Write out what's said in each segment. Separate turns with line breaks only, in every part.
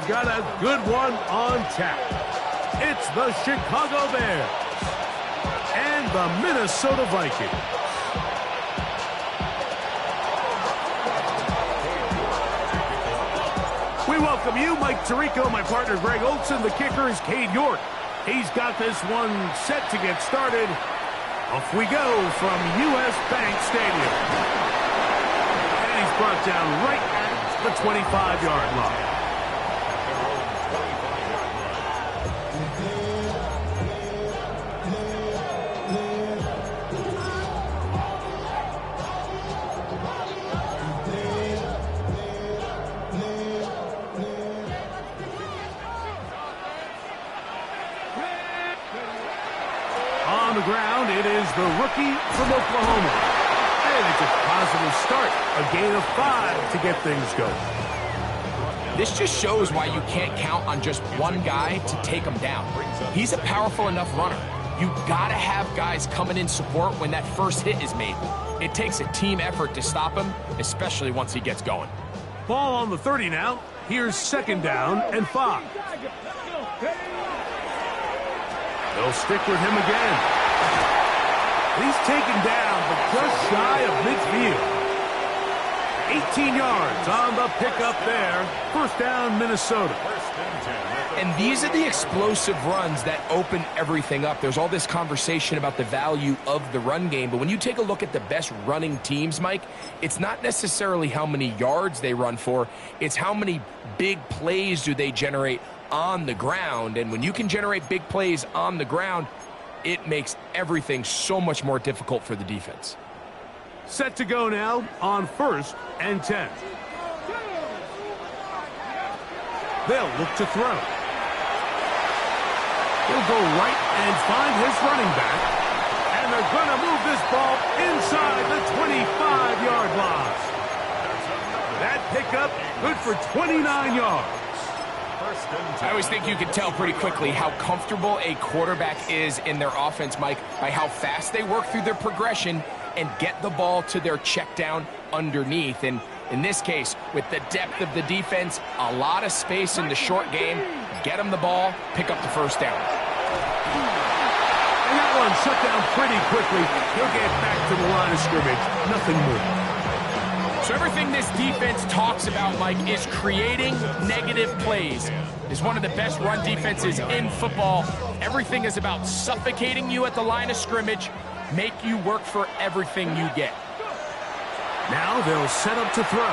they've got a good one on tap. It's the Chicago Bears and the Minnesota Vikings. We welcome you, Mike Tirico, my partner Greg Olson. The kicker is Cade York. He's got this one set to get started. Off we go from U.S. Bank Stadium. And he's brought down right at the 25-yard line. On the ground, it is the rookie from Oklahoma. And it's a positive start. A gain of 5 to get things going.
This just shows why you can't count on just one guy to take him down. He's a powerful enough runner. You gotta have guys coming in support when that first hit is made. It takes a team effort to stop him, especially once he gets going.
Ball on the 30 now. Here's 2nd down and 5. They'll stick with him again. He's taken down, but just shy of midfield. 18 yards on the pickup there. 1st down, Minnesota.
And these are the explosive runs that open everything up. There's all this conversation about the value of the run game, but when you take a look at the best running teams, Mike, it's not necessarily how many yards they run for, it's how many big plays do they generate on the ground. And when you can generate big plays on the ground, it makes everything so much more difficult for the defense.
Set to go now on 1st and 10. They'll look to throw. He'll go right and find his running back. And they're going to move this ball inside the 25-yard line. That pickup good for 29 yards.
I always think you can tell pretty quickly how comfortable a quarterback is in their offense, Mike, by how fast they work through their progression and get the ball to their check down underneath. And in this case, with the depth of the defense, a lot of space in the short game, get them the ball, pick up the 1st down.
And that one shut down pretty quickly. He'll get back to the line of scrimmage. Nothing more.
So everything this defense talks about, Mike, is creating negative plays. Is one of the best run defenses in football. Everything is about suffocating you at the line of scrimmage, make you work for everything you get.
Now they'll set up to throw.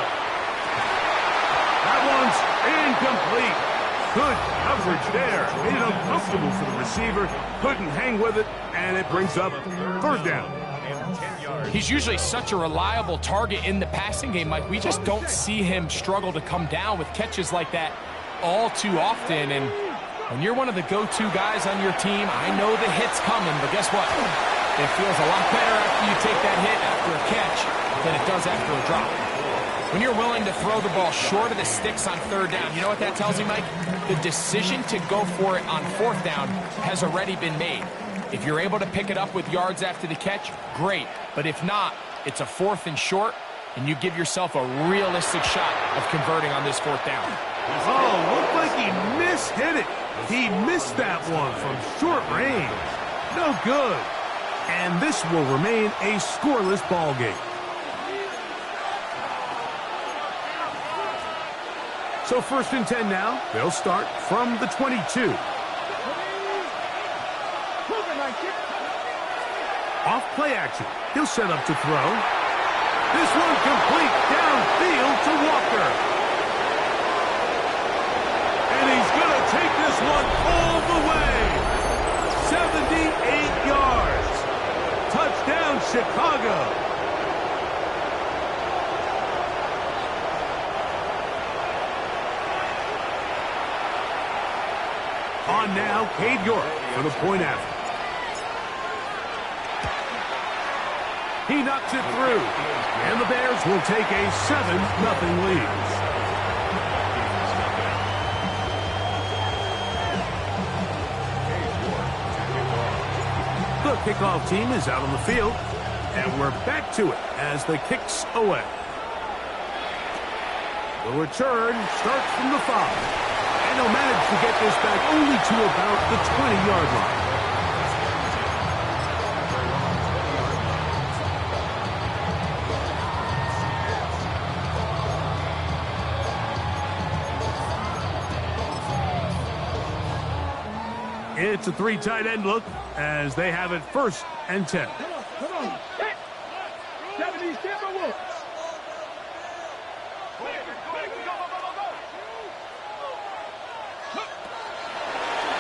That one's incomplete. Good coverage there. Made it uncomfortable for the receiver. Couldn't hang with it, and it brings up 3rd down.
He's usually such a reliable target in the passing game, Mike. We just don't see him struggle to come down with catches like that all too often. And when you're one of the go-to guys on your team, I know the hit's coming, but guess what? It feels a lot better after you take that hit after a catch than it does after a drop. When you're willing to throw the ball short of the sticks on 3rd down, you know what that tells me, Mike? The decision to go for it on 4th down has already been made. If you're able to pick it up with yards after the catch, great. But if not, it's a 4th and short, and you give yourself a realistic shot of converting on this 4th down.
Oh, looked like he mishit it. He missed that one from short range. No good. And this will remain a scoreless ball game. So 1st and 10 now. They'll start from the 22. Off play action. He'll set up to throw. This one complete downfield to Walker. And he's going to take this one all the way. 78 yards. Touchdown, Chicago. On now, Cade York for the point after. He knocks it through, and the Bears will take a 7-0 lead. The kickoff team is out on the field, and we're back to it as the kick's away. The return starts from the 5. to get this back only to about the 20-yard line. It's a 3 tight end look as they have it 1st and 10.
Come on.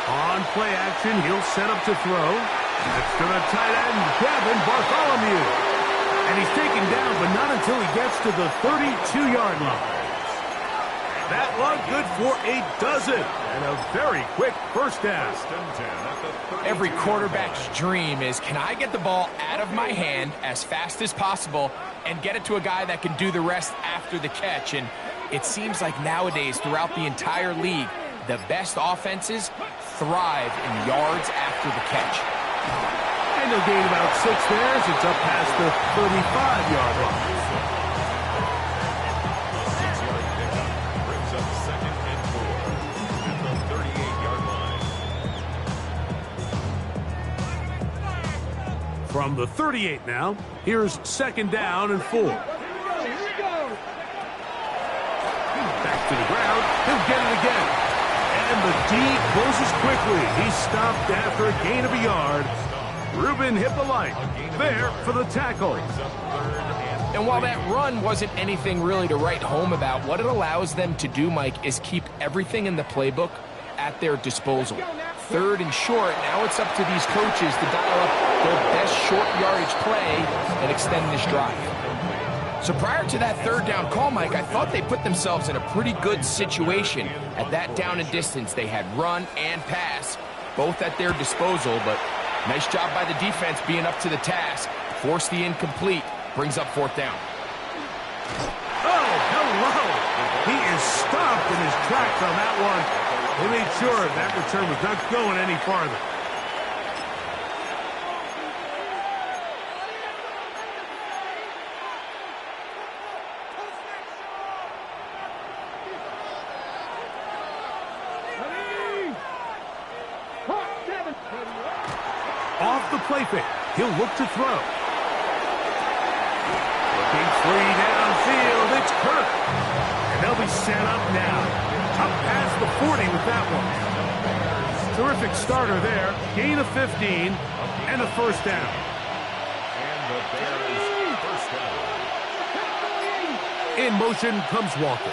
On play action, he'll set up to throw. That's to the tight end, Gavin Bartholomew. And he's taken down, but not until he gets to the 32-yard line. That one good for a dozen and a very quick first down.
Every quarterback's dream is, can I get the ball out of my hand as fast as possible and get it to a guy that can do the rest after the catch? And it seems like nowadays throughout the entire league, the best offenses thrive in yards after the catch.
And they'll gain about 6 there as it's up past the 35-yard line. From the 38 now, here's 2nd down and 4. Back to the ground, he'll get it again. And the D closes quickly. He's stopped after a gain of a yard. Ruben Hippolyte there for the tackle.
And while that run wasn't anything really to write home about, what it allows them to do, Mike, is keep everything in the playbook at their disposal. 3rd and short, now it's up to these coaches to dial up their best short yardage play and extend this drive. So prior to that 3rd down call, Mike, I thought they put themselves in a pretty good situation. At that down and distance, they had run and pass, both at their disposal, but nice job by the defense being up to the task. Force the incomplete, brings up 4th down.
Oh, hello! He is stopped in his tracks on that one. They made sure that return was not going any farther. Off the play fake, he'll look to throw. Looking free downfield, it's Kirk. And they'll be set up now. Up past the 40 with that one. Terrific starter there. Gain of 15 and a 1st down. In motion comes Walker.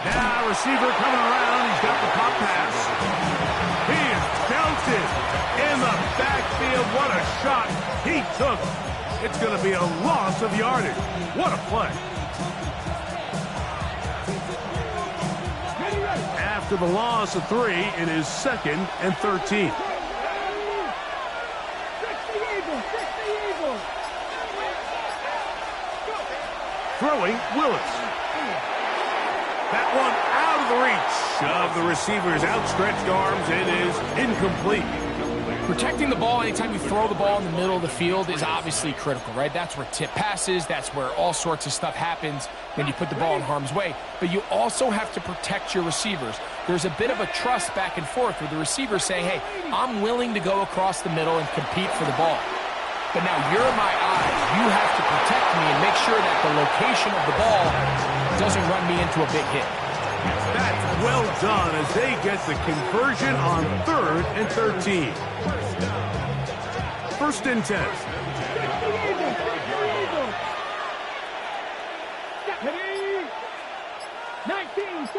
Now receiver coming around. He's got the pop pass. He is belted in the backfield. What a shot he took. It's going to be a loss of yardage. What a play. After the loss of 3, it is 2nd and 13. Throwing, Willis. That one out of the reach of the receiver's outstretched arms. It is incomplete.
Protecting the ball anytime you throw the ball in the middle of the field is obviously critical, right? That's where tip passes, that's where all sorts of stuff happens when you put the ball in harm's way. But you also have to protect your receivers. There's a bit of a trust back and forth with the receiver saying, hey, I'm willing to go across the middle and compete for the ball. But now you're my eyes. You have to protect me and make sure that the location of the ball doesn't run me into a big hit.
That's well done as they get the conversion on 3rd and 13. 1st and 10.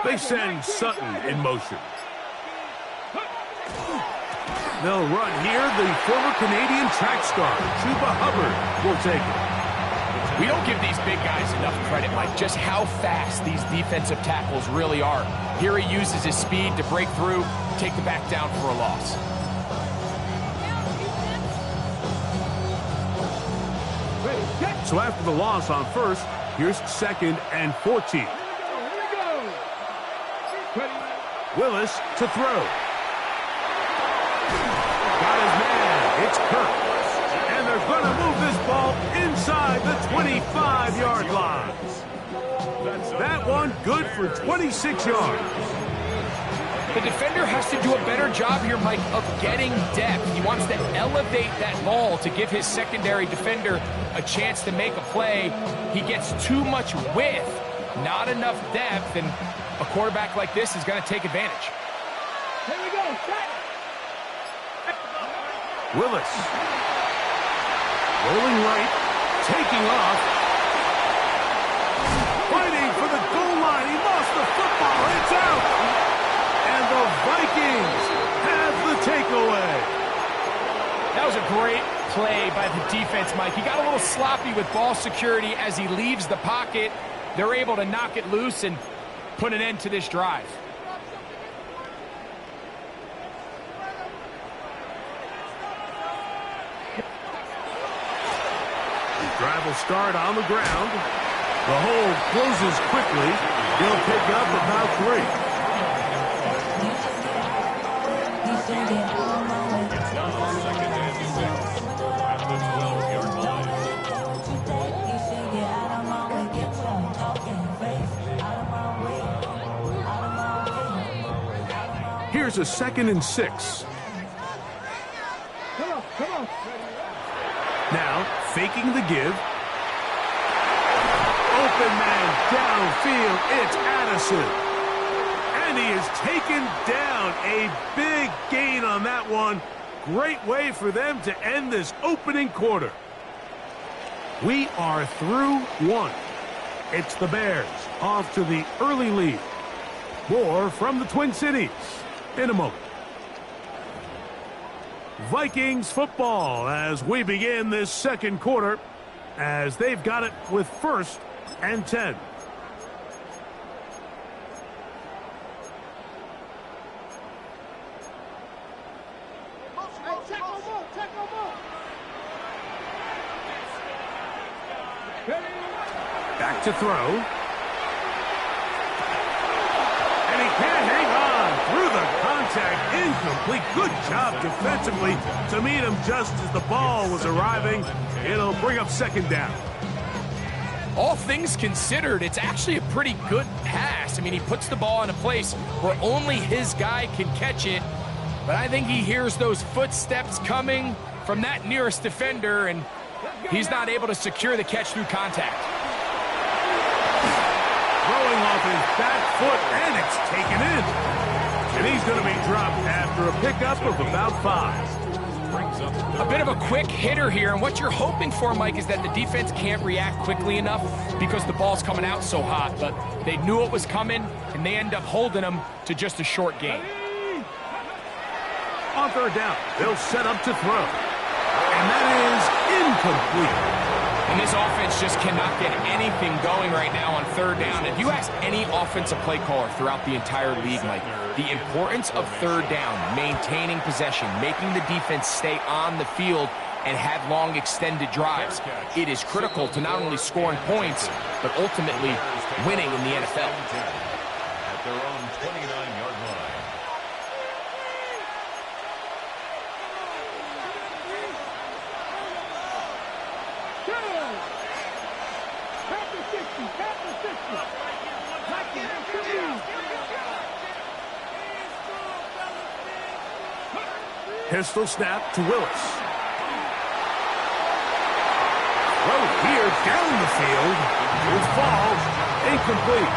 They send Sutton in motion. They'll run here. The former Canadian track star, Chuba Hubbard, will take it.
We don't give these big guys enough credit, Mike, just how fast these defensive tackles really are. Here he uses his speed to break through, take the back down for a loss.
So after the loss on 1st, here's 2nd and 14. Willis to throw. Got his man. It's Kirk. And they're going to move this ball inside the 25-yard line. That one good for 26 yards.
The defender has to do a better job here, Mike, of getting depth. He wants to elevate that ball to give his secondary defender a chance to make a play. He gets too much width, not enough depth, and a quarterback like this is going to take advantage.
Here we go.
Willis. Rolling right, taking off. Fighting for the goal line. He lost the football. It's out. And the Vikings have the takeaway.
That was a great play by the defense, Mike. He got a little sloppy with ball security as he leaves the pocket. They're able to knock it loose and put an end to this drive.
Drive will start on the ground. The hole closes quickly. He'll pick up about 3. Here's a 2nd and 6.
Come on.
Now, faking the give. Open man downfield. It's Addison. And he is taken down. A big gain on that one. Great way for them to end this opening quarter. We are through 1. It's the Bears off to the early lead. More from the Twin Cities in a moment. Vikings football as we begin this second quarter, as they've got it with 1st and 10. Back to throw. And he can't hang on through the contact. Incomplete. Good job defensively to meet him just as the ball was arriving. It'll bring up 2nd down.
All things considered, it's actually a pretty good pass. I mean, he puts the ball in a place where only his guy can catch it. But I think he hears those footsteps coming from that nearest defender, and he's not able to secure the catch through contact.
Throwing off his back foot, and it's taken in. And he's going to be dropped after a pickup of about 5.
A bit of a quick hitter here, and what you're hoping for, Mike, is that the defense can't react quickly enough because the ball's coming out so hot. But they knew it was coming, and they end up holding them to just a short gain.
On 3rd down, they'll set up to throw. And that is incomplete.
And this offense just cannot get anything going right now on 3rd down. If you ask any offensive play caller throughout the entire league, Mike, the importance of 3rd down, maintaining possession, making the defense stay on the field and have long extended drives, it is critical to not only scoring points, but ultimately winning in the NFL.
At their own 29-yard line.
Pistol snap to Willis. Throw here down the field. Will fall. Incomplete.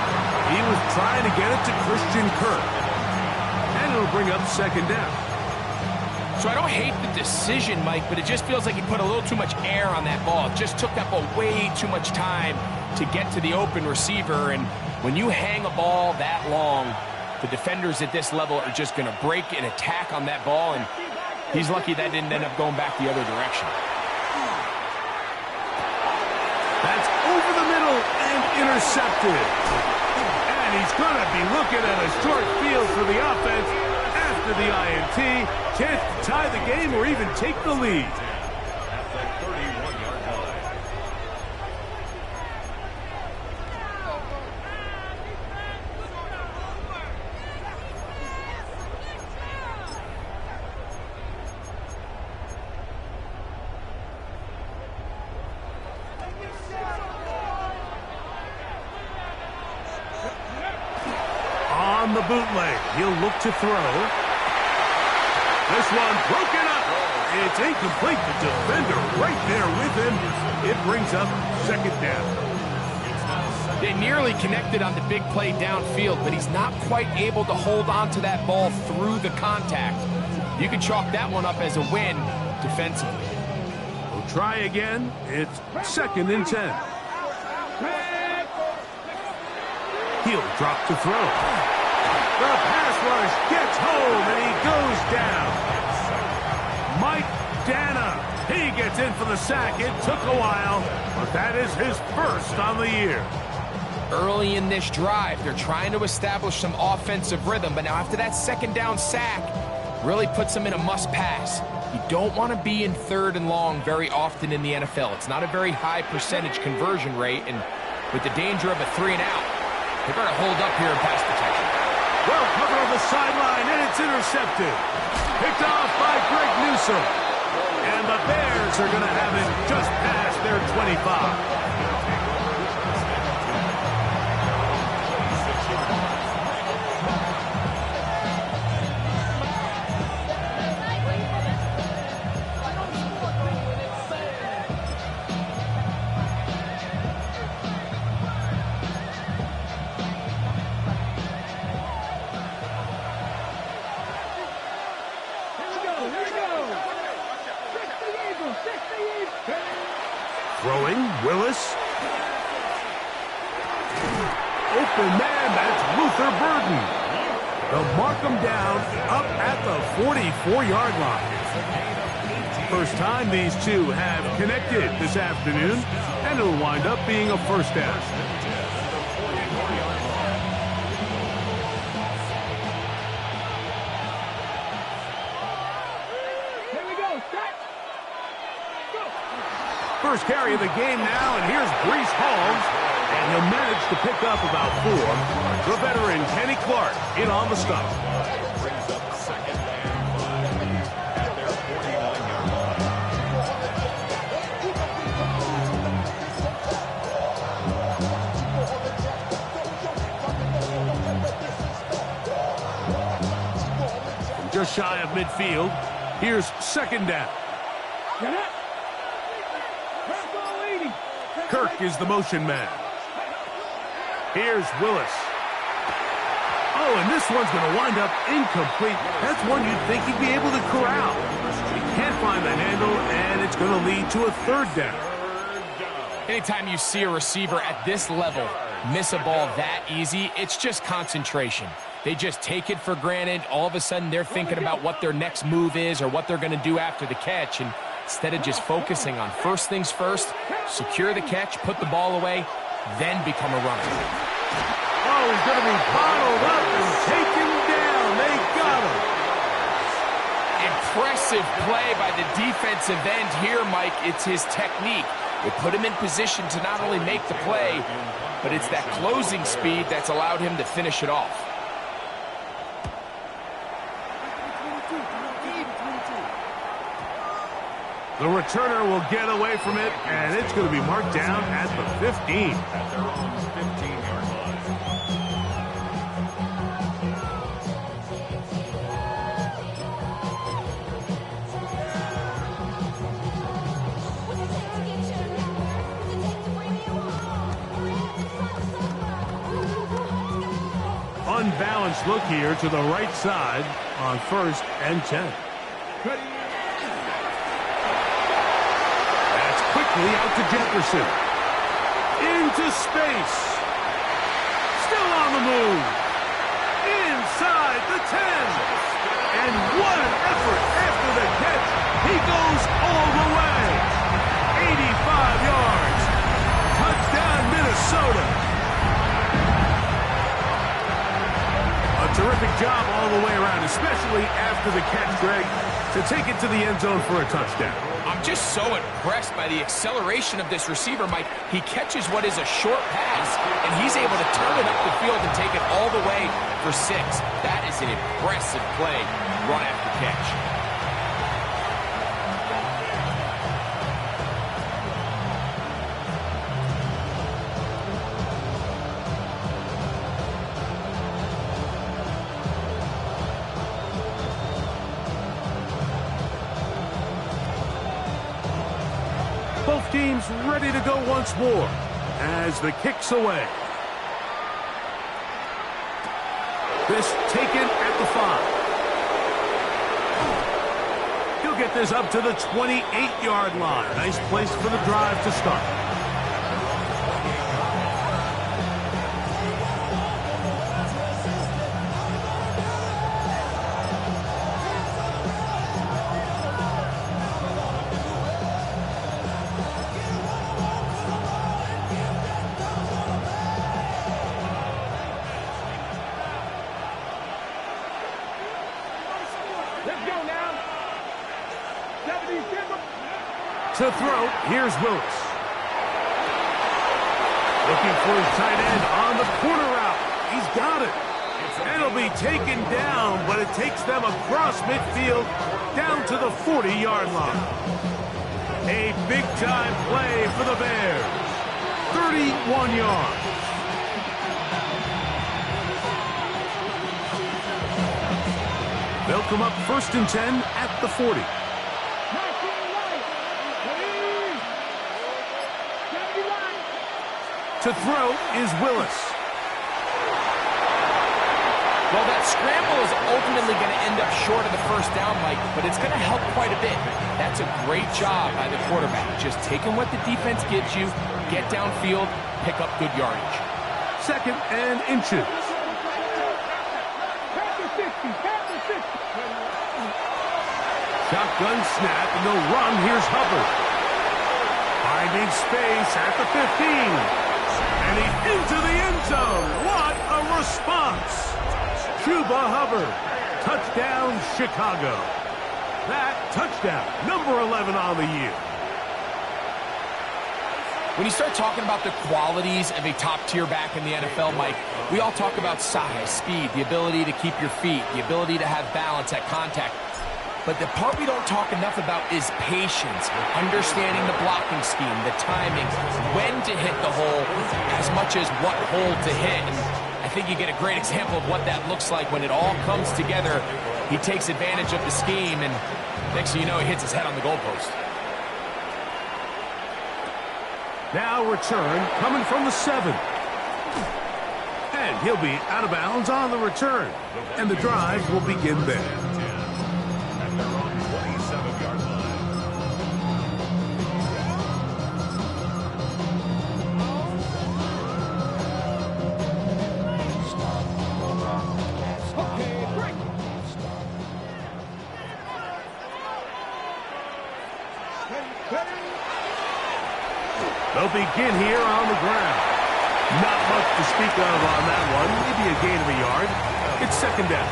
He was trying to get it to Christian Kirk. And it'll bring up 2nd down.
So I don't hate the decision, Mike, but it just feels like he put a little too much air on that ball. It just took that ball way too much time to get to the open receiver. And when you hang a ball that long, the defenders at this level are just going to break and attack on that ball, and he's lucky that didn't end up going back the other direction.
That's over the middle and intercepted. And he's going to be looking at a short field for the offense after the INT. Chance to tie the game or even take the lead.
At the 31-yard line.
On the bootleg. He'll look to throw. This one broken up. It's incomplete. The defender right there with him. It brings up second down.
They nearly connected on the big play downfield, but he's not quite able to hold on to that ball through the contact. You can chalk that one up as a win defensively.
We'll try again. It's second and 10. He'll drop to throw. The pass rush gets home, and he goes down. Mike Dana, he gets in for the sack. It took a while, but that is his first on the year.
Early in this drive, they're trying to establish some offensive rhythm, but now after that second down sack, really puts them in a must-pass. You don't want to be in third and long very often in the NFL. It's not a very high percentage conversion rate, and with the danger of a 3-and-out, they better hold up here in pass protection.
Well covered on the sideline, and it's intercepted. Picked off by Greg Newsome. And the Bears are going to have it just past their 25. Throwing, Willis. Open man, that's Luther Burden. They'll mark him down up at the 44-yard line. First time these two have connected this afternoon, and it'll wind up being a first down. First carry of the game now, and here's Breece Hall, and he'll manage to pick up about 4. The veteran Kenny Clark in on the stop.
Brings up second and 5 at their 49-yard
line. Just shy of midfield, here's second down. Kirk is the motion man. Here's Willis. Oh, and this one's going to wind up incomplete. That's one you'd think he'd be able to corral. He can't find the handle, and it's going to lead to a third down.
Anytime you see a receiver at this level miss a ball that easy, it's just concentration. They just take it for granted. All of a sudden, they're thinking about what their next move is or what they're going to do after the catch, and instead of just focusing on first things first, secure the catch, put the ball away, then become a runner.
Oh, he's going to be bottled up and taken down. They got him.
Impressive play by the defensive end here, Mike. It's his technique. They put him in position to not only make the play, but it's that closing speed that's allowed him to finish it off.
The returner will get away from it, and it's going to be marked down at the 15.
at their own 15-yard line.
Unbalanced look here to the right side on 1st and 10. Out to Jefferson. Into space. Still on the move. Inside the 10. And what an effort after the catch. He goes all the way. 85 yards. Touchdown, Minnesota. A terrific job all the way around, especially after the catch, Greg, to take it to the end zone for a touchdown.
I'm just so impressed by the acceleration of this receiver, Mike. He catches what is a short pass, and he's able to turn it up the field and take it all the way for 6. That is an impressive play, run after catch.
Both teams ready to go once more as the kick's away. This taken at the 5. He'll get this up to the 28-yard line. Nice place for the drive to start. To throw, here's Willis. Looking for his tight end on the corner route. He's got it. It'll be taken down, but it takes them across midfield down to the 40-yard line. A big-time play for the Bears. 31 yards. They'll come up 1st and 10 at the 40. To throw is Willis.
Well, that scramble is ultimately going to end up short of the first down, Mike, but it's going to help quite a bit. That's a great job by the quarterback. Just taking what the defense gives you, get downfield, pick up good yardage.
2nd and inches. Shotgun snap, and they'll run. Here's Hubbard. Finding space at the 15. And he's into the end zone. What a response. Chuba Hubbard. Touchdown, Chicago. That touchdown, number 11 on the year.
When you start talking about the qualities of a top-tier back in the NFL, Mike, we all talk about size, speed, the ability to keep your feet, the ability to have balance at contact. But the part we don't talk enough about is patience, understanding the blocking scheme, the timing, when to hit the hole, as much as what hole to hit. And I think you get a great example of what that looks like when it all comes together. He takes advantage of the scheme, and next thing you know, he hits his head on the goalpost.
Now return coming from the 7. And he'll be out of bounds on the return. And the drive will begin there. They'll begin here on the ground. Not much to speak of on that one. Maybe a gain of a yard. It's 2nd down.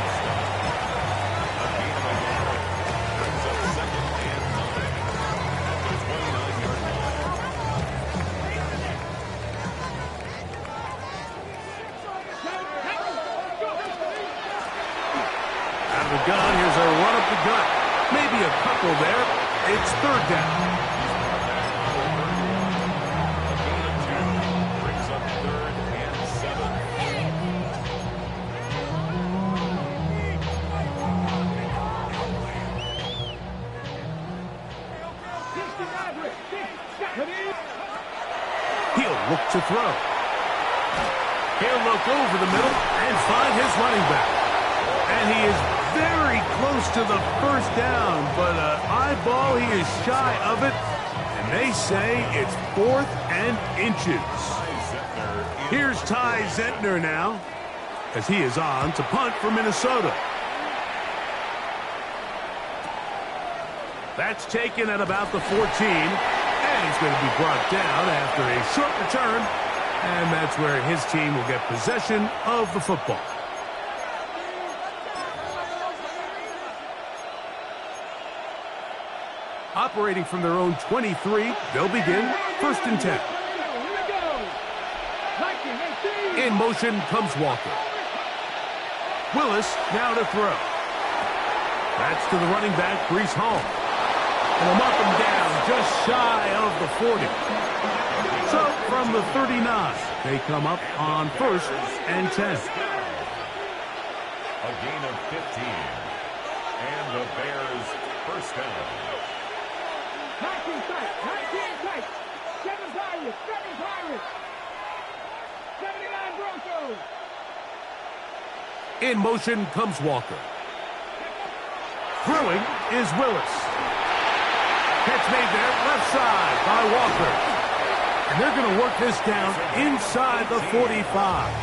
Out of the gun, here's a run up the gut. Maybe a couple there. It's 3rd down. He'll look to throw. He'll look over the middle and find his running back. And he is very close to the 1st down, but eyeball, he is shy of it. And they say it's 4th and inches. Here's Ty Zentner now, as he is on to punt for Minnesota. That's taken at about the 14. And he's going to be brought down after a short return. And that's where his team will get possession of the football. Operating from their own 23, they'll begin 1st and 10. In motion comes Walker. Willis now to throw. That's to the running back, Breece Hall. And they'll mark him down just shy of the 40. So from the 39, they come up on 1st and 10.
A gain of 15. And the Bears first down.
19 tight. 7 Pirates. 7 Pirates. 79 Broncos.
In motion comes Walker. Throwing is Willis. Catch made there, left side by Walker. And they're going to work this down inside the 45.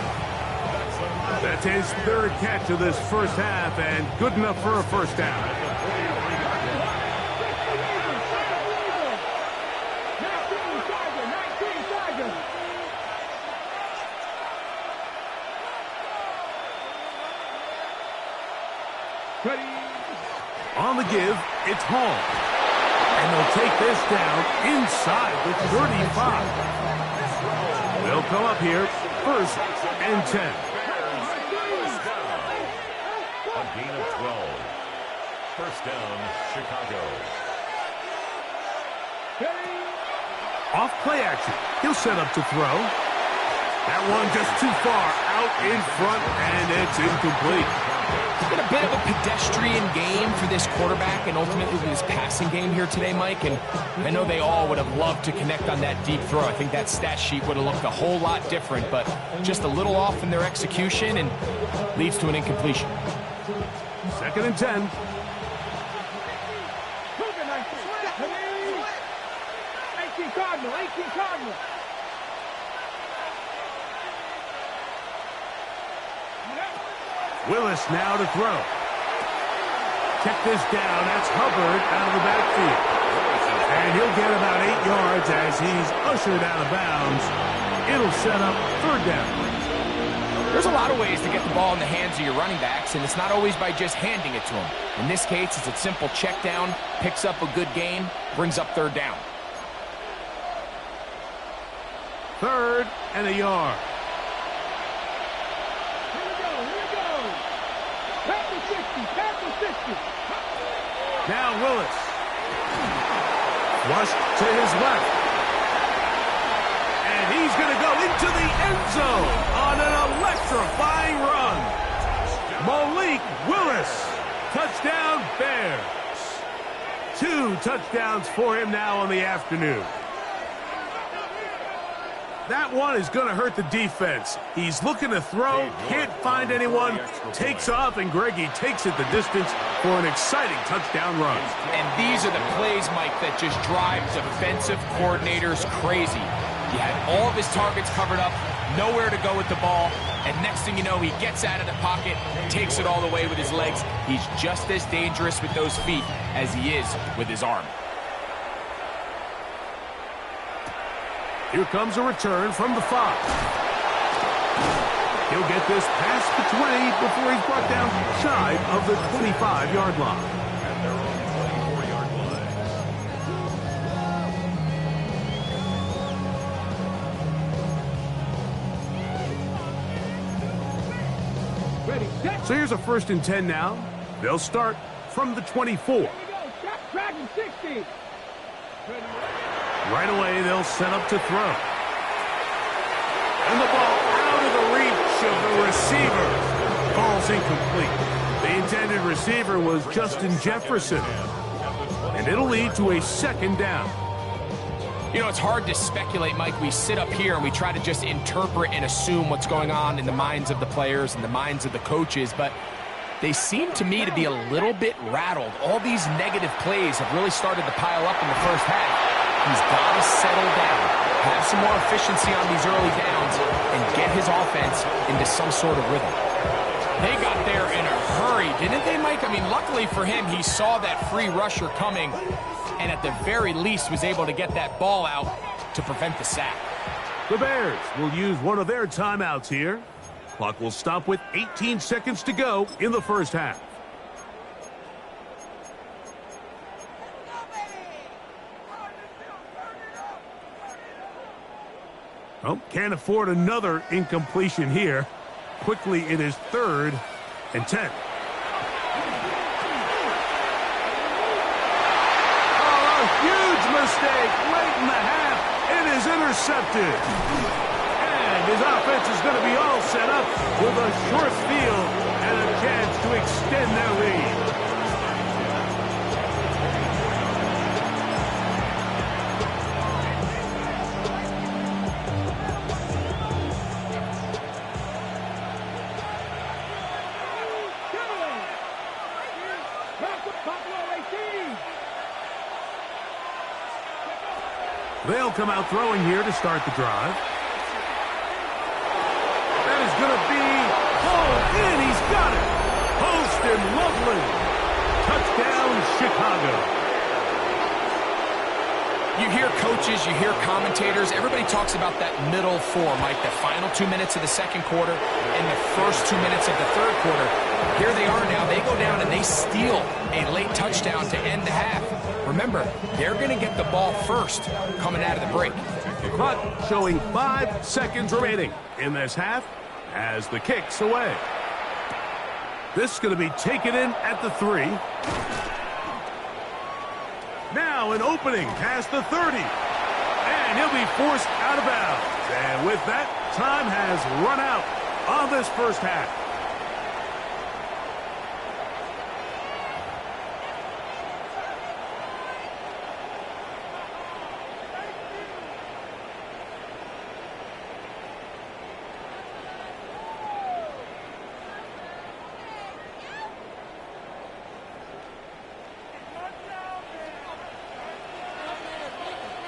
That's his third catch of this first half, and good enough for a first down.
19 Tiger.
Ready. On the give, it's Hall. And they'll take this down inside the 35. They'll come up here, 1st and 10.
A gain of 12. First down, Chicago.
Off play action. He'll set up to throw. That one just too far out in front, and it's incomplete.
It's been a bit of a pedestrian game for this quarterback and ultimately this passing game here today, Mike. And I know they all would have loved to connect on that deep throw. I think that stat sheet would have looked a whole lot different, but just a little off in their execution and leads to an incompletion.
2nd and 10.
18 Cardinal. 18 Cardinal.
Willis now to throw. Check this down. That's Hubbard out of the backfield. And he'll get about 8 yards as he's ushered out of bounds. It'll set up 3rd down.
There's a lot of ways to get the ball in the hands of your running backs, and it's not always by just handing it to them. In this case, it's a simple check down, picks up a good gain, brings up 3rd down.
3rd and a yard. Now Willis. Flush to his left. And he's going to go into the end zone on an electrifying run. Malik Willis. Touchdown Bears. 2 touchdowns for him now on the afternoon. That one is going to hurt the defense. He's looking to throw, can't find anyone, takes off, and Greggy takes it the distance for an exciting touchdown run.
And these are the plays, Mike, that just drive defensive coordinators crazy. He had all of his targets covered up, nowhere to go with the ball, and next thing you know, he gets out of the pocket, takes it all the way with his legs. He's just as dangerous with those feet as he is with his arm.
Here comes a return from the 5. He'll get this past the 20 before he's brought down shy of the 25-yard line.
And they're on the 24-yard line.
Ready, set.
So here's a 1st and 10 now. They'll start from the 24.
Here we go. Dragon 60.
Right away, they'll set up to throw. And the ball out of the reach of the receiver. Ball's incomplete. The intended receiver was Justin Jefferson. And it'll lead to a 2nd down.
You know, it's hard to speculate, Mike. We sit up here and we try to just interpret and assume what's going on in the minds of the players and the minds of the coaches, but they seem to me to be a little bit rattled. All these negative plays have really started to pile up in the first half. He's got to settle down, have some more efficiency on these early downs, and get his offense into some sort of rhythm. They got there in a hurry, didn't they, Mike? I mean, luckily for him, he saw that free rusher coming, and at the very least was able to get that ball out to prevent the sack.
The Bears will use one of their timeouts here. Clock will stop with 18 seconds to go in the first half. Oh, can't afford another incompletion here. Quickly, it is 3rd and 10. Oh, a huge mistake late in the half. It is intercepted. And his offense is going to be all set up with a short field and a chance to extend their lead. They'll come out throwing here to start the drive. That is going to be pulled in. He's got it. Post and lovely. Touchdown, Chicago.
You hear coaches, you hear commentators, everybody talks about that middle four, Mike, the final 2 minutes of the second quarter and the first 2 minutes of the third quarter. Here they are now. They go down and they steal a late touchdown to end the half. Remember, they're going to get the ball first coming out of the break.
The clock showing 5 seconds remaining in this half as the kick's away. This is going to be taken in at the 3. Now an opening past the 30. And he'll be forced out of bounds. And with that, time has run out on this first half.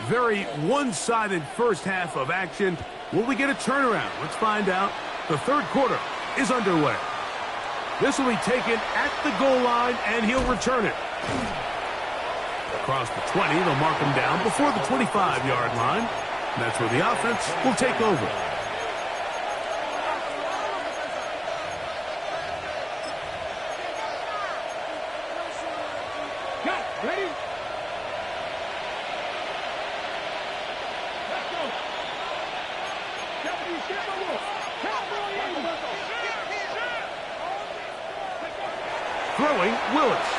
Very one-sided first half of action. Will we get a turnaround? Let's find out. The third quarter is underway. This will be taken at the goal line, and he'll return it. Across the 20, they'll mark him down before the 25-yard line. And that's where the offense will take over.
Ready?
Throwing, Willis.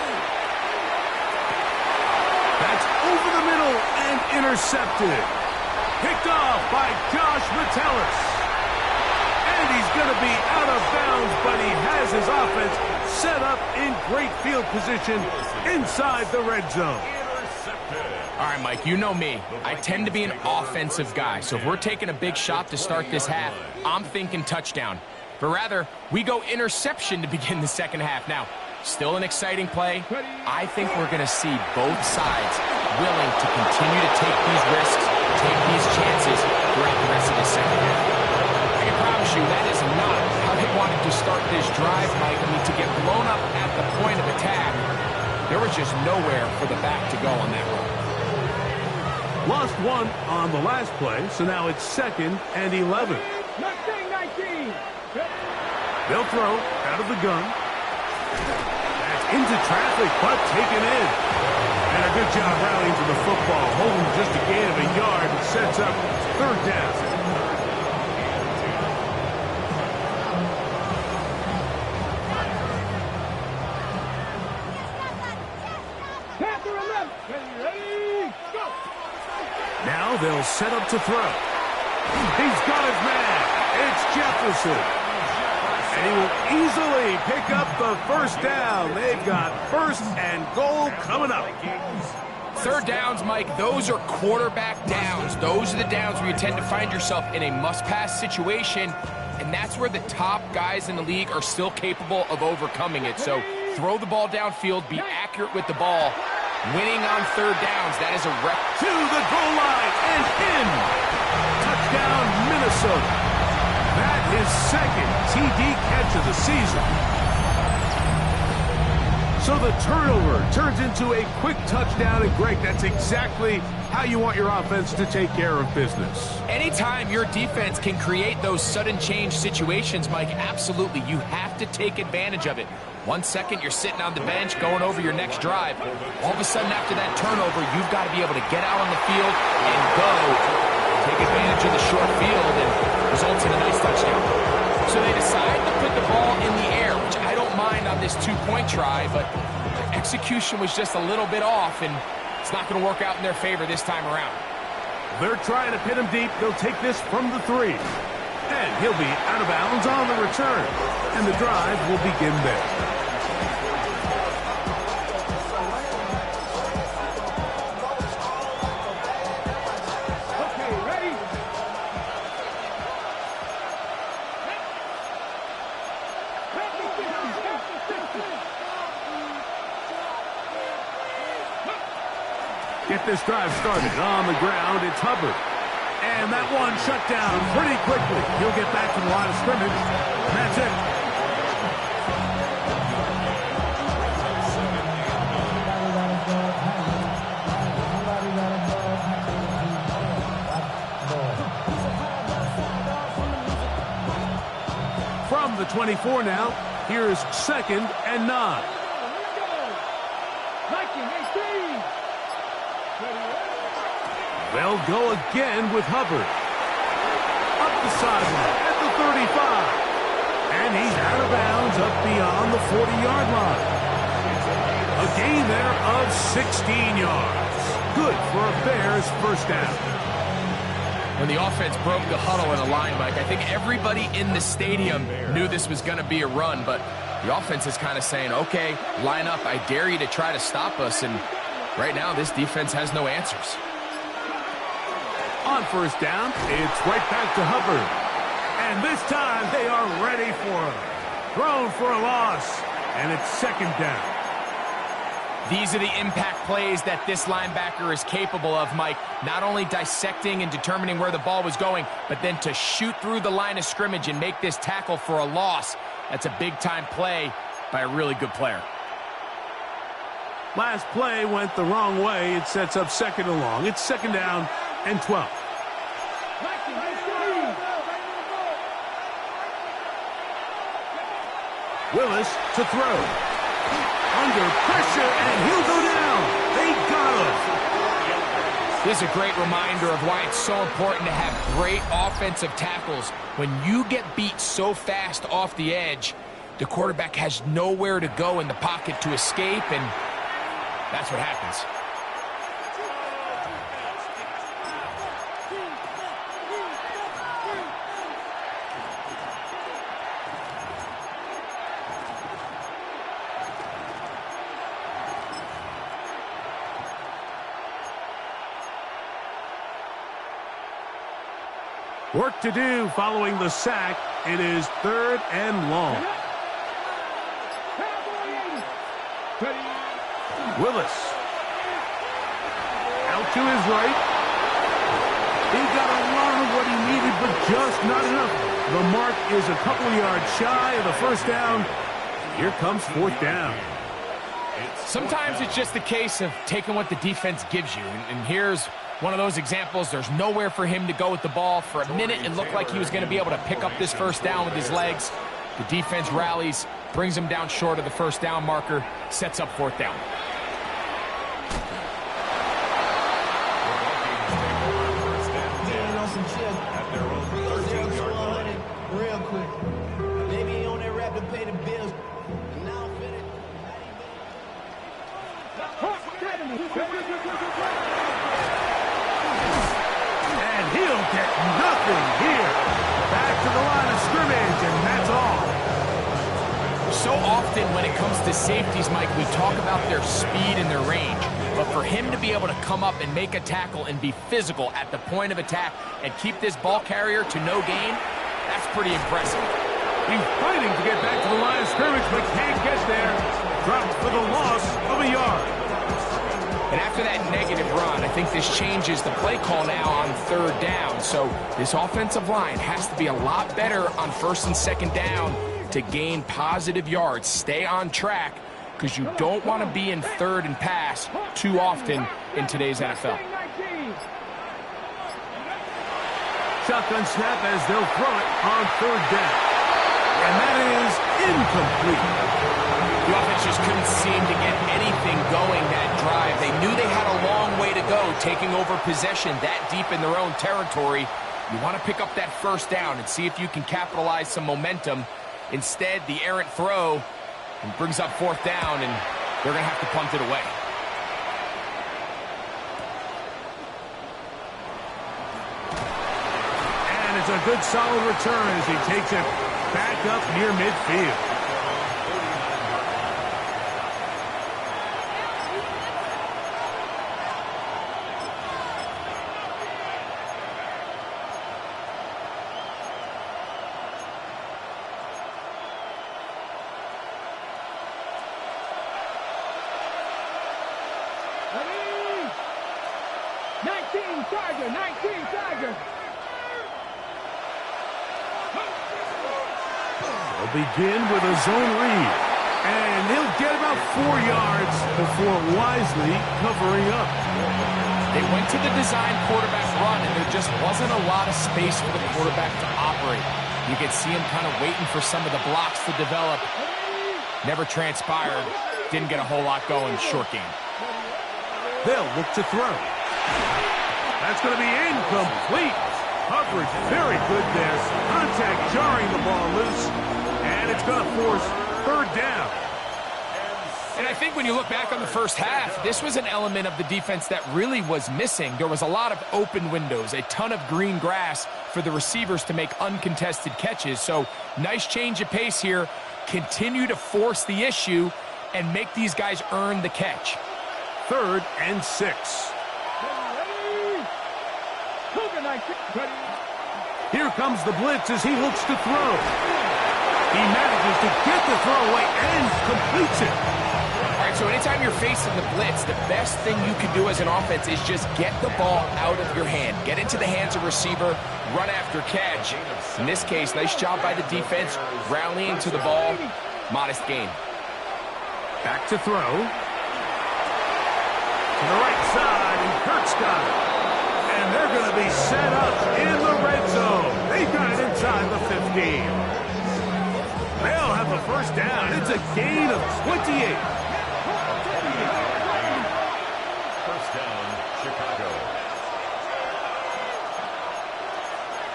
That's over the middle and intercepted. Picked off by Josh Metellus. And he's going to be out of bounds, but he has his offense set up in great field position inside the red zone.
All right, Mike, you know me. I tend to be an offensive guy, so if we're taking a big shot to start this half, I'm thinking touchdown. But rather, we go interception to begin the second half. Now, still an exciting play. I think we're going to see both sides willing to continue to take these risks, take these chances throughout the rest of the second half. I can promise you that is not how they wanted to start this drive, Mike. I mean, to get blown up at the point of attack, there was just nowhere for the back to go on that run.
Lost one on the last play, so now it's 2nd and 11.
19.
They'll throw out of the gun. That's into traffic, but taken in. And a good job rallying to the football. Holding just a gain of a yard and sets up 3rd down.
Panther 11. Ready, go.
Now they'll set up to throw. He's got his man. It's Jefferson. And he will easily pick up the 1st down. They've got 1st and goal coming up.
3rd downs, Mike, those are quarterback downs. Those are the downs where you tend to find yourself in a must-pass situation, and that's where the top guys in the league are still capable of overcoming it. So throw the ball downfield, be accurate with the ball. Winning on 3rd downs, that is a rep.
To the goal line and in. Touchdown, Minnesota. That is 2nd TD catch of the season. So the turnover turns into a quick touchdown, and Greg, that's exactly how you want your offense to take care of business.
Anytime your defense can create those sudden change situations, Mike, absolutely, you have to take advantage of it. 1 second, you're sitting on the bench, going over your next drive. All of a sudden, after that turnover, you've got to be able to get out on the field and go. Take advantage of the short field, and results in a nice touchdown. So they decide to put the ball in the air, which I don't mind on this 2-point try, but the execution was just a little bit off, and it's not going to work out in their favor this time around.
They're trying to pin him deep. They'll take this from the 3. And he'll be out of bounds on the return. And the drive will begin there. Get this drive started. On the ground, it's Hubbard. And that one shut down pretty quickly. He'll get back to the line of scrimmage. That's it. From the 24 now, here's 2nd and 9.
Viking 18.
They'll go again with Hubbard. Up the sideline at the 35. And he's out of bounds up beyond the 40-yard line. A gain there of 16 yards. Good for a Bears first down.
When the offense broke the huddle in a line, Mike, I think everybody in the stadium knew this was going to be a run, but the offense is kind of saying, okay, line up. I dare you to try to stop us, and right now this defense has no answers.
On first down, it's right back to Hubbard. And this time they are ready for him. Thrown for a loss, and it's 2nd down.
These are the impact plays that this linebacker is capable of, Mike. Not only dissecting and determining where the ball was going, but then to shoot through the line of scrimmage and make this tackle for a loss. That's a big-time play by a really good player.
Last play went the wrong way. It sets up 2nd and long. It's 2nd down and 12. Willis to throw. Under pressure, and he'll go down. They got him.
This is a great reminder of why it's so important to have great offensive tackles. When you get beat so fast off the edge, the quarterback has nowhere to go in the pocket to escape, and that's what happens.
Work to do following the sack. It is 3rd and long. Willis. Out to his right. He got a lot of what he needed, but just not enough. The mark is a couple yards shy of the first down. Here comes 4th down.
Sometimes it's just a case of taking what the defense gives you, and here's one of those examples. There's nowhere for him to go with the ball. For a minute, it looked like he was going to be able to pick up this first down with his legs. The defense rallies, brings him down short of the first down marker, sets up 4th down.
At their own 13-yard line.
Real quick. Maybe he on there rap to pay the bills. And now finish.
And he'll get nothing here. Back to the line of scrimmage, and that's all.
So often when it comes to safeties, Mike, we talk about their speed and their range. But for him to be able to come up and make a tackle and be physical at the point of attack and keep this ball carrier to no gain, that's pretty impressive.
He's fighting to get back to the line of scrimmage, but can't get there. Dropped for the loss of a yard.
And after that negative run, I think this changes the play call now on 3rd down. So this offensive line has to be a lot better on 1st and 2nd down to gain positive yards. Stay on track, because you don't want to be in 3rd and pass too often in today's NFL.
Shotgun snap as they'll throw it on 3rd down. And that is incomplete.
The offense just couldn't seem to get anything going that drive. They knew they had a long way to go, taking over possession that deep in their own territory. You want to pick up that first down and see if you can capitalize some momentum. Instead, the errant throw and brings up 4th down, and they're going to have to punt it away.
And it's a good solid return as he takes it back up near midfield.
Charger, 19, Charger.
They'll begin with a zone read. And he'll get about 4 yards before wisely covering up.
They went to the design quarterback run, and there just wasn't a lot of space for the quarterback to operate. You could see him kind of waiting for some of the blocks to develop. Never transpired. Didn't get a whole lot going short game.
They'll look to throw. That's going to be incomplete. Coverage very good there. Contact jarring the ball loose. And it's going to force third down.
And I think when you look back on the first half, this was an element of the defense that really was missing. There was a lot of open windows, a ton of green grass for the receivers to make uncontested catches. So nice change of pace here. Continue to force the issue and make these guys earn the catch.
3rd and 6. Here comes the blitz as he looks to throw. He manages to get the throw away and completes it.
All right, so anytime you're facing the blitz, the best thing you can do as an offense is just get the ball out of your hand. Get into the hands of receiver, run after catch. In this case, nice job by the defense, rallying to the ball. Modest gain.
Back to throw. To the right side, and Kurt's got it. And they're going to be set up in the red zone. They got it inside the 15. They'll have the first down. It's a gain of 28.
First down, Chicago.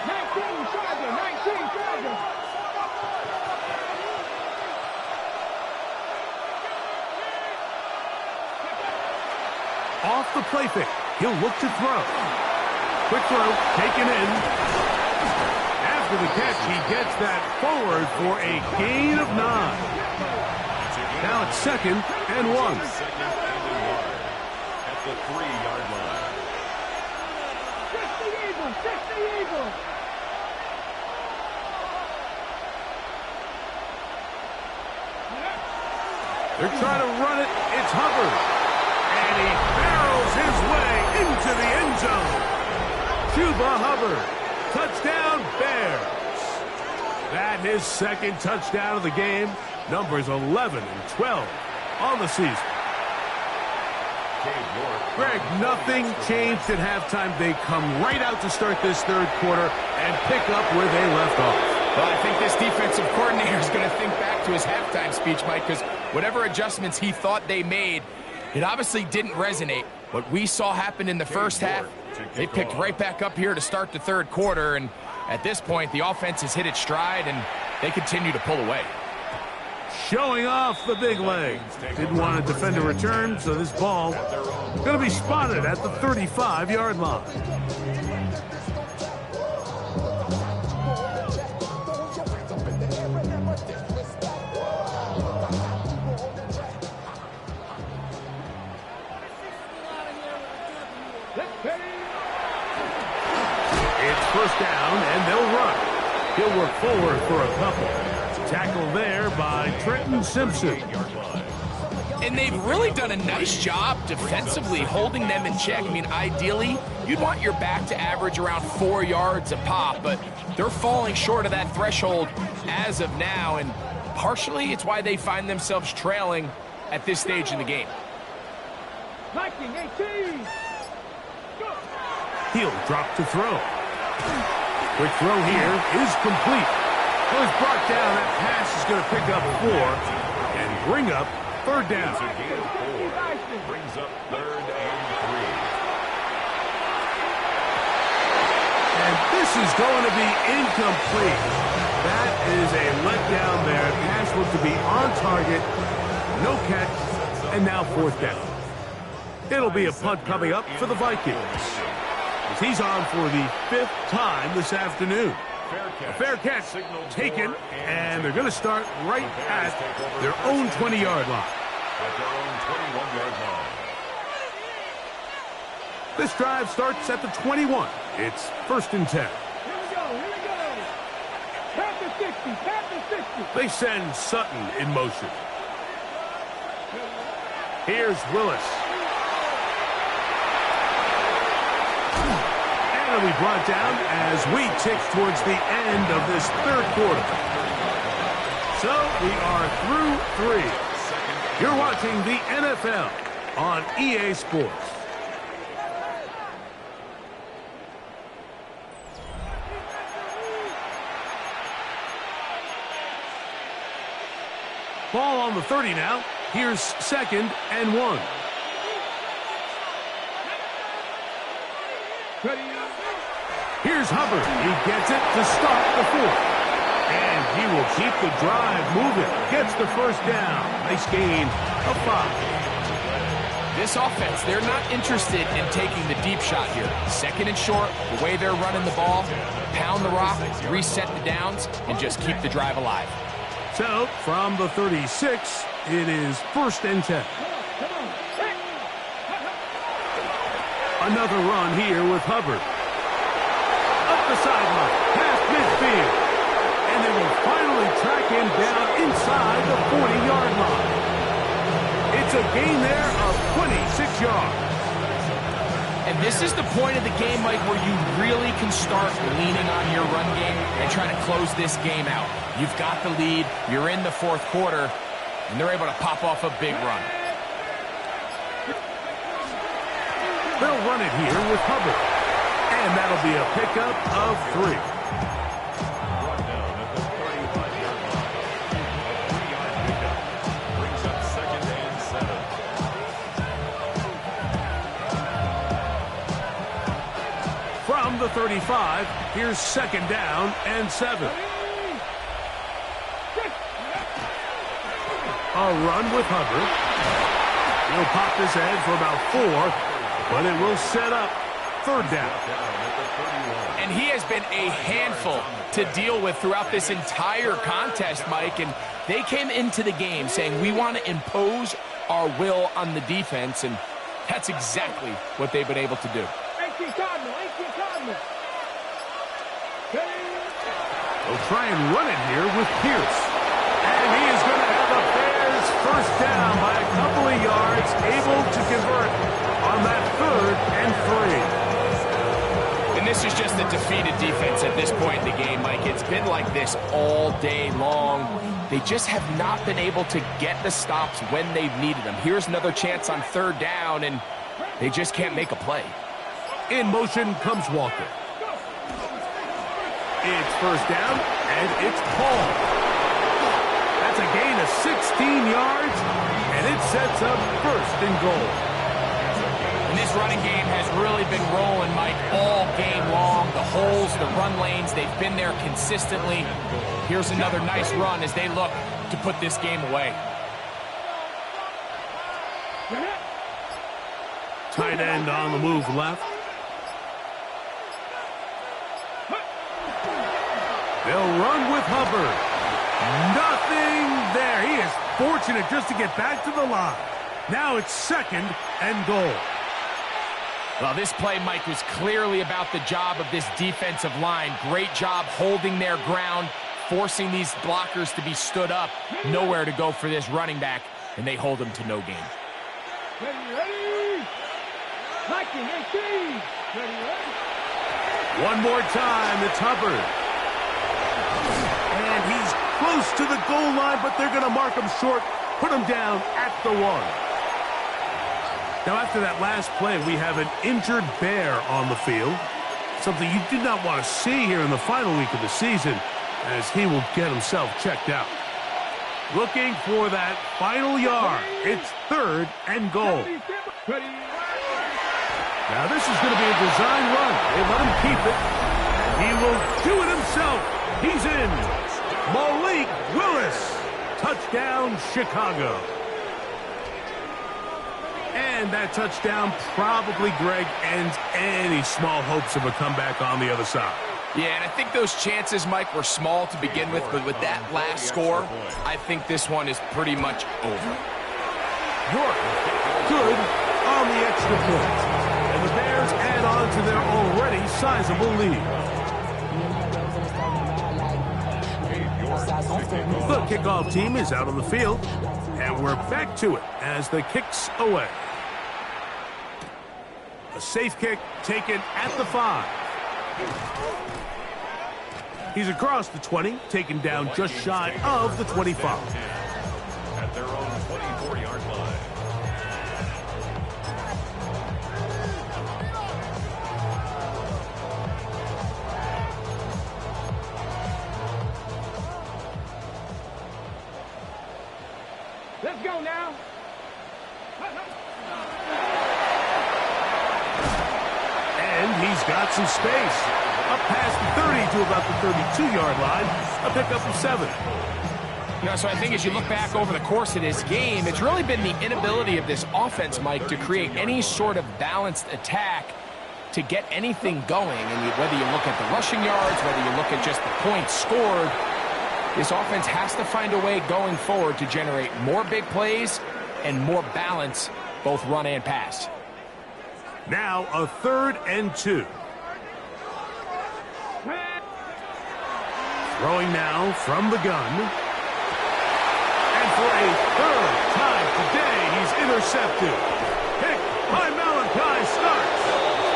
19, Charger, 19, Charger.
Off the play fake. He'll look to throw. Quick throw, taken in. After the catch, he gets that forward for a gain of 9. Now it's 2nd and 1.
2nd and 1 at the 3-yard line.
60 Eagles, 60 Eagles.
They're trying to run it. It's Hubbard. And he barrels his way into the end zone. Chuba Hubbard. Touchdown, Bears. That his 2nd touchdown of the game. Numbers 11 and 12 on the season. Greg, nothing changed at halftime. They come right out to start this 3rd quarter and pick up where they left off.
Well, I think this defensive coordinator is going to think back to his halftime speech, Mike, because whatever adjustments he thought they made, it obviously didn't resonate. What we saw happen in the first half, they picked right back up here to start the 3rd quarter, and at this point, the offense has hit its stride, and they continue to pull away.
Showing off the big leg. Didn't want to defend a return, so this ball going to be spotted at the 35-yard line. It's first down, and they'll run. He'll work forward for a couple. Tackle there by Trenton Simpson.
And they've really done a nice job defensively holding them in check. I mean, ideally, you'd want your back to average around 4 yards a pop, but they're falling short of that threshold as of now, and partially it's why they find themselves trailing at this stage in the game.
Viking 18.
He'll drop to throw. Quick throw here is complete. Well, he's brought down. That pass is going to pick up 4 and bring up 3rd down.
It's a gain of 4. Brings up 3rd and 3.
And this is going to be incomplete. That is a letdown there. Pass looked to be on target. No catch. And now 4th down. It'll be a punt coming up for the Vikings. As he's on for the 5th time this afternoon. A fair catch taken, and they're going to start right at their own 20-yard line.
At their own 21-yard line.
This drive starts at the 21. It's 1st and 10.
Here we go, here we go. Panther 60, Panther 60.
They send Sutton in motion. Here's Willis. That'll be brought down as we tick towards the end of this third quarter. So we are through 3. You're watching the NFL on EA Sports. Ball on the 30 now. Here's 2nd and 1. Here's Hubbard. He gets it to start the 4th. And he will keep the drive moving. Gets the first down. Nice gain of 5.
This offense, they're not interested in taking the deep shot here. 2nd and short, the way they're running the ball, pound the rock, reset the downs, and just keep the drive alive.
So, from the 36, it is 1st and 10. Another run here with Hubbard. Up the sideline, past midfield. And they will finally track him down inside the 40-yard line. It's a gain there of 26 yards.
And this is the point of the game, Mike, where you really can start leaning on your run game and trying to close this game out. You've got the lead, you're in the 4th quarter, and they're able to pop off a big run.
They'll run it here with Hubbard. And that'll be a pickup of 3.
Brought down at the 35-yard line. A 3-yard pickup brings up 2nd and 7.
From the 35, here's 2nd down and 7. A run with Hubbard. He'll pop this ahead for about 4, but it will set up 3rd down.
And he has been a handful to deal with throughout this entire contest, Mike. And they came into the game saying, we want to impose our will on the defense. And that's exactly what they've been able to do.
They'll try and run it here with Pierce. And he is going to have the Bears 1st down by a couple of yards, able to convert on that 3rd and 3.
And this is just a defeated defense at this point in the game, Mike. It's been like this all day long. They just have not been able to get the stops when they've needed them. Here's another chance on 3rd down, and they just can't make a play.
In motion comes Walker. It's 1st down, and it's Paul. That's a gain of 16 yards, and it sets up 1st and goal.
And this running game has really been rolling, Mike, all game long. The holes, the run lanes, they've been there consistently. Here's another nice run as they look to put this game away.
Tight end on the move left. They'll run with Hubbard. Nothing there. He is fortunate just to get back to the line. Now it's 2nd and goal.
Well, this play, Mike, was clearly about the job of this defensive line. Great job holding their ground, forcing these blockers to be stood up. Nowhere to go for this running back, and they hold him to no gain.
Ready. WK18. Ready.
One more time, it's Hubbard. And he's close to the goal line, but they're going to mark him short, put him down at the 1. Now, after that last play, we have an injured Bear on the field. Something you did not want to see here in the final week of the season, as he will get himself checked out. Looking for that final yard. It's 3rd and goal. Now, this is going to be a design run. They let him keep it. He will do it himself. He's in. Malik Willis. Touchdown, Chicago. And that touchdown probably, Greg, ends any small hopes of a comeback on the other side.
Yeah, and I think those chances, Mike, were small to begin with, but with that last score, I think this one is pretty much over.
York, good on the extra point. And the Bears add on to their already sizable lead. The kickoff team is out on the field, and we're back to it as the kick's away. A safe kick taken at the 5. He's across the 20, taken down just shy of the 25.
At their own 24-yard line.
Let's go now.
And he's got some space. Up past the 30 to about the 32-yard line. A pickup of 7.
You know, so I think as you look back over the course of this game, it's really been the inability of this offense, Mike, to create any sort of balanced attack to get anything going. And whether you look at the rushing yards, whether you look at just the points scored, this offense has to find a way going forward to generate more big plays and more balance, both run and pass.
Now a 3rd and 2. Throwing now from the gun. And for a 3rd time today, he's intercepted. Pick by Malachi starts.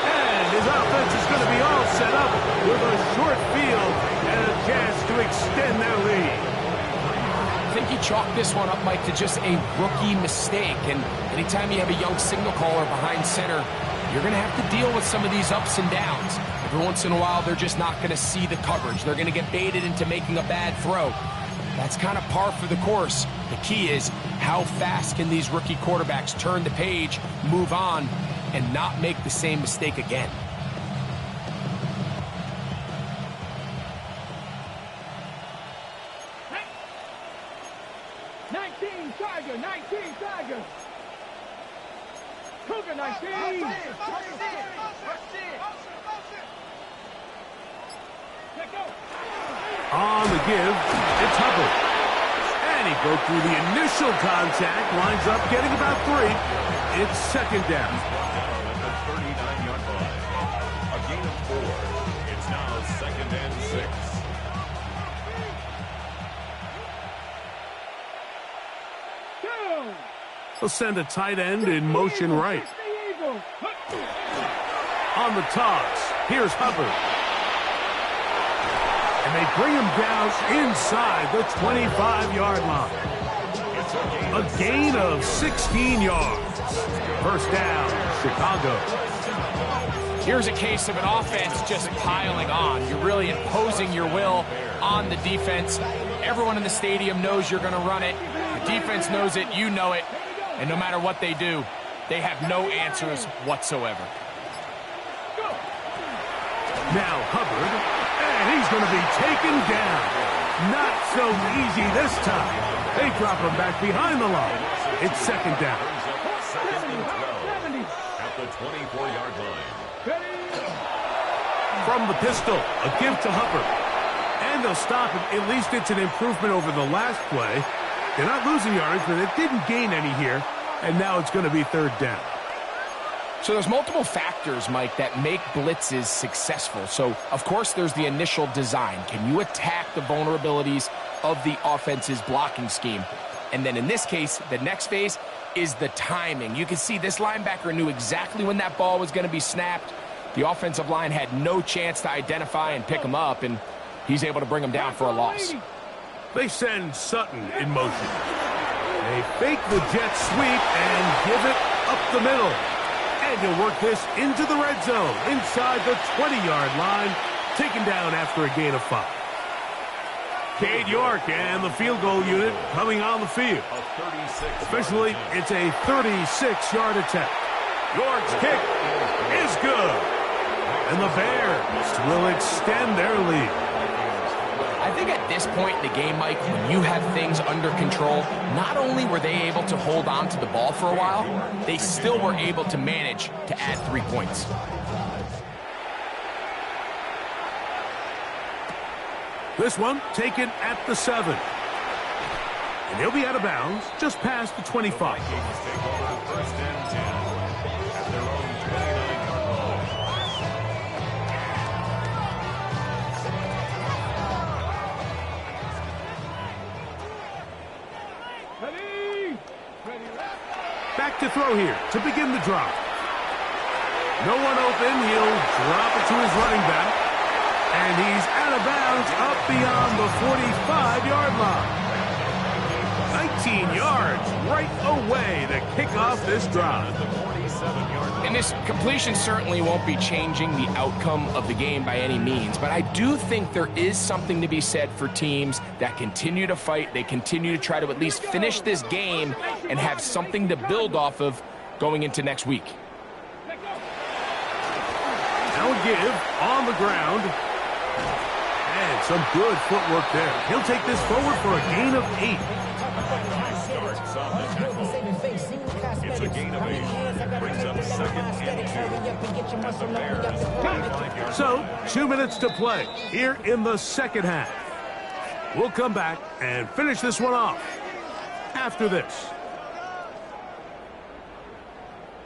And his offense is going to be all set up with a short field and a chance to extend their lead.
I think he chalked this one up, Mike, to just a rookie mistake. And anytime you have a young signal caller behind center, you're going to have to deal with some of these ups and downs. Every once in a while, they're just not going to see the coverage. They're going to get baited into making a bad throw. That's kind of par for the course. The key is how fast can these rookie quarterbacks turn the page, move on, and not make the same mistake again.
Tiger, 19, Tiger. Cougar, 19.
On the give, it's Hubbard. And he broke through the initial contact, lines up, getting about 3. It's 2nd down.
At the 39-yard line. A gain of 4. It's now 2nd and 6.
He'll send a tight end in motion right. On the toss, here's Hubbard. And they bring him down inside the 25-yard line. A gain of 16 yards. 1st down, Chicago.
Here's a case of an offense just piling on. You're really imposing your will on the defense. Everyone in the stadium knows you're going to run it. The defense knows it, you know it. And no matter what they do, they have no answers whatsoever.
Now Hubbard, and he's going to be taken down. Not so easy this time. They drop him back behind the line. It's 2nd down.
At the 24-yard line.
From the pistol, a give to Hubbard. And they'll stop it. At least it's an improvement over the last play. They're not losing yards, but it didn't gain any here. And now it's going to be 3rd down.
So there's multiple factors, Mike, that make blitzes successful. So, of course, there's the initial design. Can you attack the vulnerabilities of the offense's blocking scheme? And then in this case, the next phase is the timing. You can see this linebacker knew exactly when that ball was going to be snapped. The offensive line had no chance to identify and pick him up, and he's able to bring him down for a loss.
They send Sutton in motion. They fake the jet sweep and give it up the middle. And he'll work this into the red zone, inside the 20-yard line, taken down after a gain of 5. Cade York and the field goal unit coming on the field. Officially, it's a 36-yard attempt. York's kick is good. And the Bears will extend their lead.
I think at this point in the game, Mike, when you have things under control, not only were they able to hold on to the ball for a while, they still were able to manage to add 3 points.
This one taken at the 7. And he'll be out of bounds just past the 25. Back to throw here to begin the drop. No one open. He'll drop it to his running back. And he's out of bounds up beyond the 45-yard line. 19 yards right away to kick off this drive.
And this completion certainly won't be changing the outcome of the game by any means, but I do think there is something to be said for teams that continue to fight. They continue to try to at least finish this game and have something to build off of going into next week.
Now a give on the ground. And some good footwork there. He'll take this forward for a gain of 8.
It's a gain of 8. Brings up second and 2.
So, 2 minutes to play here in the second half. We'll come back and finish this one off after this.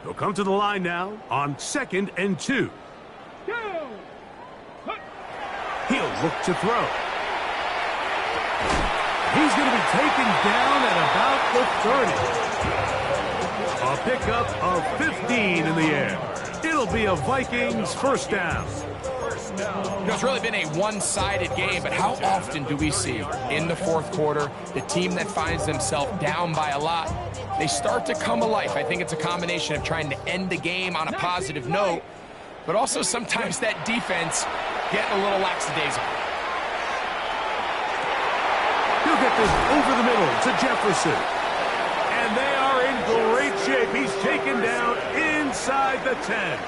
He'll come to the line now on 2nd and 2. He'll look to throw. He's going to be taken down at about the 30. A pickup of 15 in the air. It'll be a Vikings first down.
You know, it's really been a one-sided game, but how often do we see in the fourth quarter the team that finds themselves down by a lot, they start to come alive? I think it's a combination of trying to end the game on a positive note, but also sometimes that defense getting a little lackadaisical.
He'll get this over the middle to Jefferson. And they are in great shape. He's taken down inside the 10.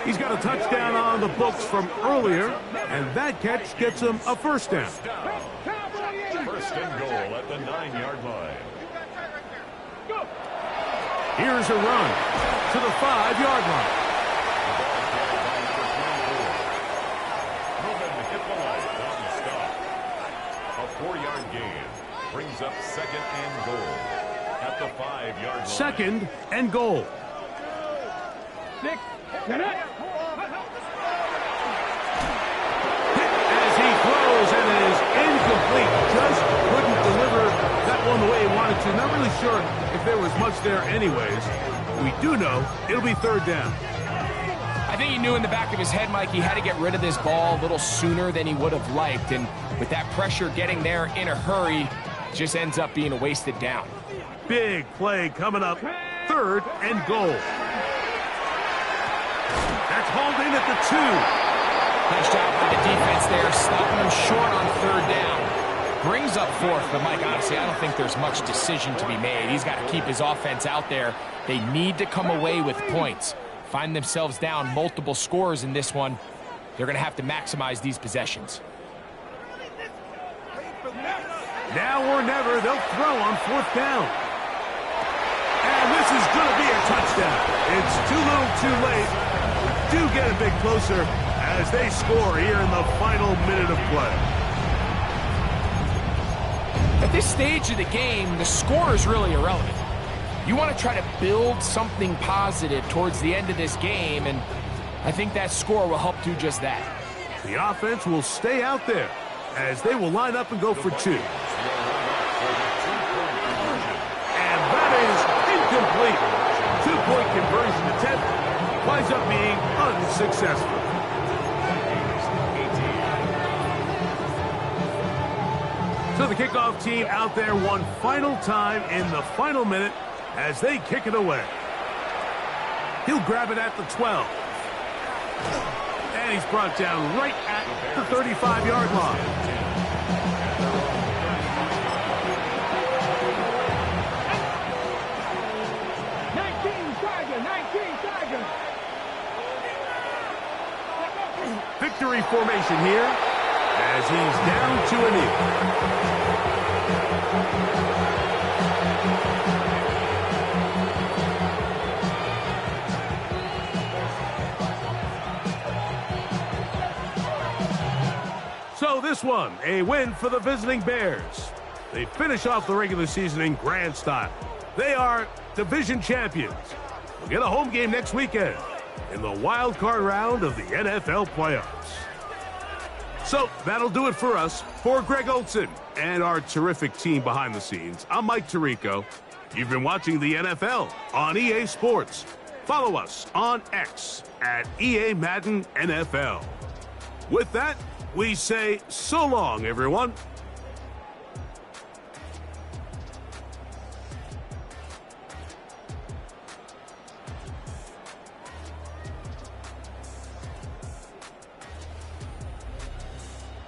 He's got a touchdown on the books from earlier, and that catch gets him a first down.
First and goal at the 9-yard line.
Here's a run to the 5-yard line.
A 4-yard gain brings up second and goal at the 5-yard line.
Second and goal. As he throws, and it is incomplete. Just couldn't deliver that one the way he wanted to. Not really sure if there was much there anyways. We do know it'll be third down.
I think he knew in the back of his head, Mike, he had to get rid of this ball a little sooner than he would have liked. And with that pressure getting there in a hurry, it just ends up being a wasted down.
Big play coming up. Third and goal. That's hauled in at the 2.
Nice job by the defense there, stopping him short on third down. Brings up fourth, but Mike, honestly, I don't think there's much decision to be made. He's got to keep his offense out there. They need to come away with points. Find themselves down multiple scores in this one. They're going to have to maximize these possessions.
Now or never, they'll throw on fourth down. And this is going to be a touchdown. It's too little too late. Do get a bit closer as they score here in the final minute of play.
At this stage of the game, the score is really irrelevant. You want to try to build something positive towards the end of this game, and I think that score will help do just that.
The offense will stay out there as they will line up and go for 2. And that is incomplete. 2-point conversion attempt winds up being unsuccessful. So the kickoff team out there one final time in the final minute as they kick it away. He'll grab it at the 12. And he's brought down right at the 35-yard line. Victory formation here as he's down to a knee. So this one, a win for the visiting Bears. They finish off the regular season in grand style. They are division champions. We'll get a home game next weekend in the wild card round of the NFL playoffs. So that'll do it for us. For Greg Olson and our terrific team behind the scenes, I'm Mike Tirico. You've been watching the NFL on EA Sports. Follow us on X at EA Madden NFL. With that, we say so long, everyone.